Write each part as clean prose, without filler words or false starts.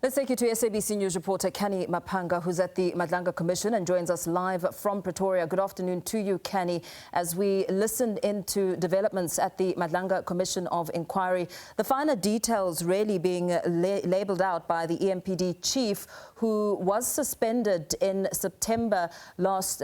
Let's take you to SABC News reporter Canny Maphanga, who's at the Madlanga Commission and joins us live from Pretoria. Good afternoon to you, Canny. As we listen into developments at the Madlanga Commission of Inquiry, the finer details really being labelled out by the EMPD chief, who was suspended in September last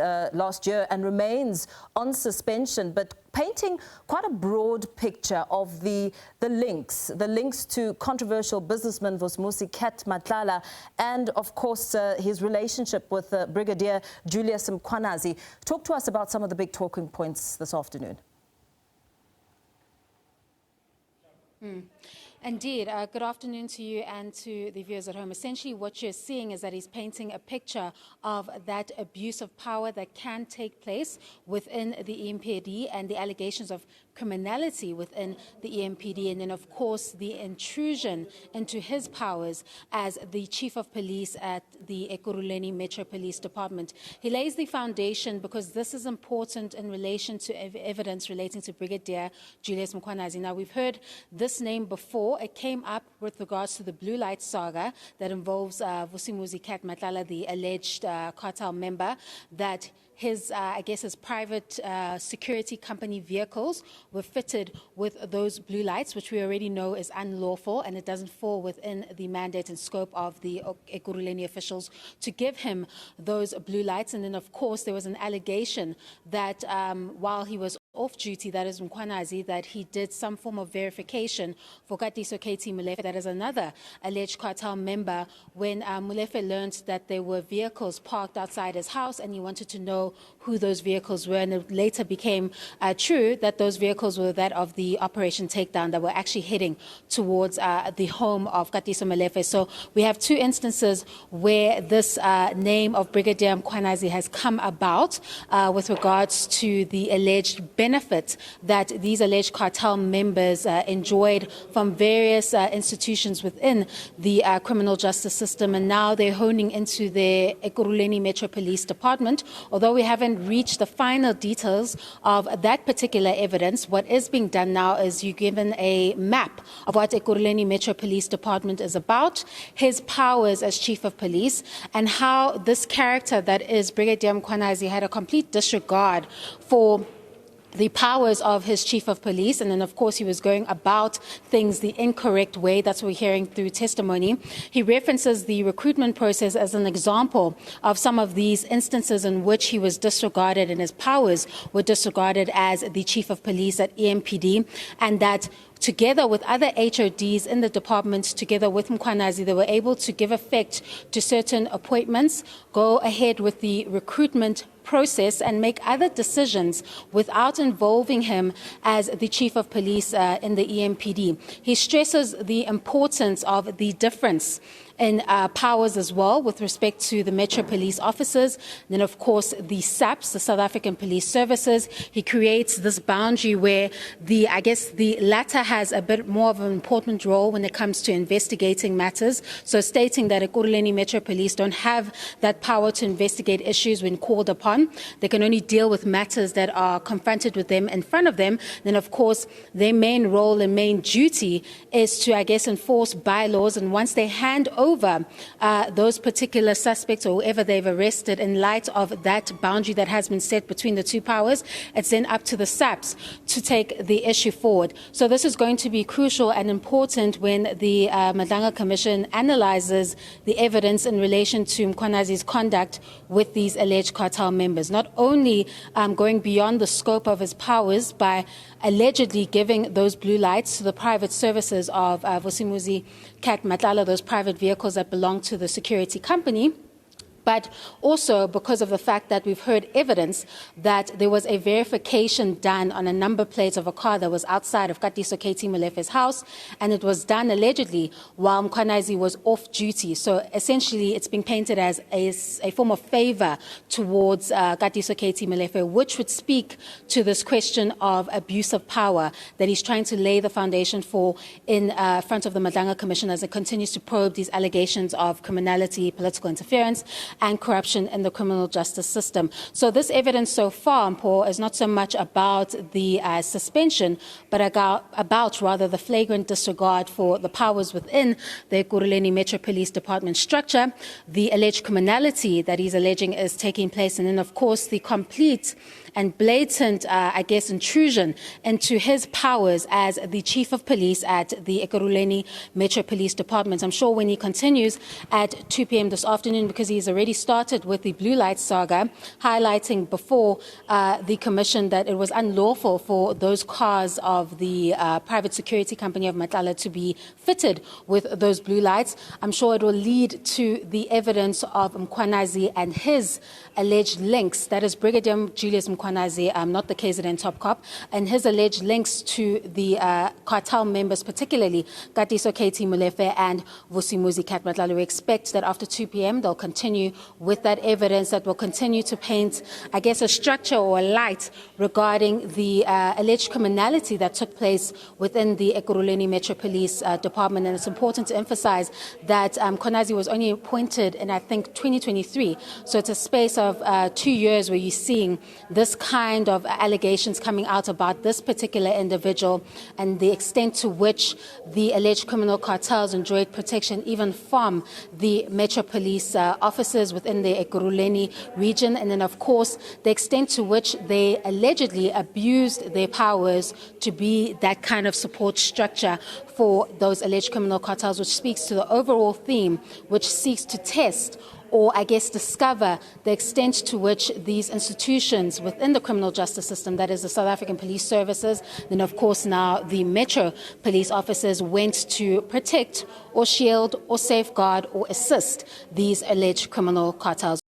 year and remains on suspension, but painting quite a broad picture of the links to controversial businessman Vusmusi Kat Matlala and, of course, his relationship with Brigadier Julius Mkhwanazi. Talk to us about some of the big talking points this afternoon. Indeed. Good afternoon to you and to the viewers at home. Essentially, what you're seeing is that he's painting a picture of that abuse of power that can take place within the EMPD and the allegations of criminality within the EMPD, and then, of course, the intrusion into his powers as the chief of police at the Ekurhuleni Metro Police Department. He lays the foundation because this is important in relation to evidence relating to Brigadier Julius Mkhwanazi. Now, we've heard this name before. It came up with regards to the Blue Light saga that involves Vusmusi Kat Matlala, the alleged cartel member, that his private security company vehicles were fitted with those blue lights, which we already know is unlawful, and it doesn't fall within the mandate and scope of the Ekurhuleni officials to give him those blue lights. And then, of course, there was an allegation that while he was off duty, that is Mkhwanazi, that he did some form of verification for Katiso KT Molefe, that is another alleged cartel member, when Molefe learned that there were vehicles parked outside his house and he wanted to know who those vehicles were, and it later became true that those vehicles were that of the Operation Takedown that were actually heading towards the home of Katiso Molefe. So we have two instances where this name of Brigadier Mkhwanazi has come about with regards to the alleged benefit that these alleged cartel members enjoyed from various institutions within the criminal justice system, and now they're honing into the Ekurhuleni Metro Police Department. Although we haven't reached the final details of that particular evidence, what is being done now is you're given a map of what Ekurhuleni Metro Police Department is about, his powers as chief of police, and how this character that is Brigadier Mkhwanazi had a complete disregard for the powers of his chief of police, and then, of course, he was going about things the incorrect way. That's what we're hearing through testimony. He references the recruitment process as an example of some of these instances in which he was disregarded and his powers were disregarded as the chief of police at EMPD, and that together with other HODs in the department, together with Mkhwanazi, they were able to give effect to certain appointments, go ahead with the recruitment process and make other decisions without involving him as the chief of police in the EMPD. He stresses the importance of the difference in powers as well with respect to the Metro Police officers. Then, of course, the SABC, the South African Police Services. He creates this boundary where the latter has a bit more of an important role when it comes to investigating matters. So stating that Ekurhuleni Metro Police don't have that power to investigate issues when called upon. They can only deal with matters that are confronted with them in front of them. Then, of course, their main role and main duty is to, enforce bylaws. And once they hand over those particular suspects or whoever they've arrested in light of that boundary that has been set between the two powers, it's then up to the SABC to take the issue forward. So this is going to be crucial and important when the Madlanga Commission analyzes the evidence in relation to Mkhwanazi's conduct with these alleged cartel members, not only going beyond the scope of his powers by allegedly giving those blue lights to the private services of Vusmusi Kat Matlala, those private vehicles that belong to the security company, but also because of the fact that we've heard evidence that there was a verification done on a number plate of a car that was outside of Katiso KT Molefe's house, and it was done allegedly while Mkhwanazi was off duty. So essentially it's being painted as a form of favor towards Katiso KT Molefe, which would speak to this question of abuse of power that he's trying to lay the foundation for in front of the Madlanga Commission as it continues to probe these allegations of criminality, political interference, and corruption in the criminal justice system. So this evidence so far, Paul, is not so much about the suspension, but about rather the flagrant disregard for the powers within the Ekurhuleni Metro Police Department structure, the alleged criminality that he's alleging is taking place, and then, of course, the complete and blatant, intrusion into his powers as the Chief of Police at the Ekurhuleni Metro Police Department. I'm sure when he continues at 2 p.m. this afternoon, because he's already started with the blue light saga, highlighting before the commission that it was unlawful for those cars of the private security company of Madlanga to be fitted with those blue lights. I'm sure it will lead to the evidence of Mkhwanazi and his alleged links, that is Brigadier Julius Mkhwanazi, not the KZN top cop, and his alleged links to the cartel members, particularly Katiso KT Molefe and Vusimuzi Kat Madlanga. We expect that after 2 p.m. they'll continue with that evidence that will continue to paint, a structure or a light regarding the alleged criminality that took place within the Ekurhuleni Metro Police Department. And it's important to emphasize that Mkhwanazi was only appointed in, 2023. So it's a space of 2 years where you're seeing this kind of allegations coming out about this particular individual and the extent to which the alleged criminal cartels enjoyed protection even from the Metro Police officers within the Ekurhuleni region. And then, of course, the extent to which they allegedly abused their powers to be that kind of support structure for those alleged criminal cartels, which speaks to the overall theme, which seeks to test or discover the extent to which these institutions within the criminal justice system, that is the South African Police Services, then of course now the Metro Police officers, went to protect or shield or safeguard or assist these alleged criminal cartels.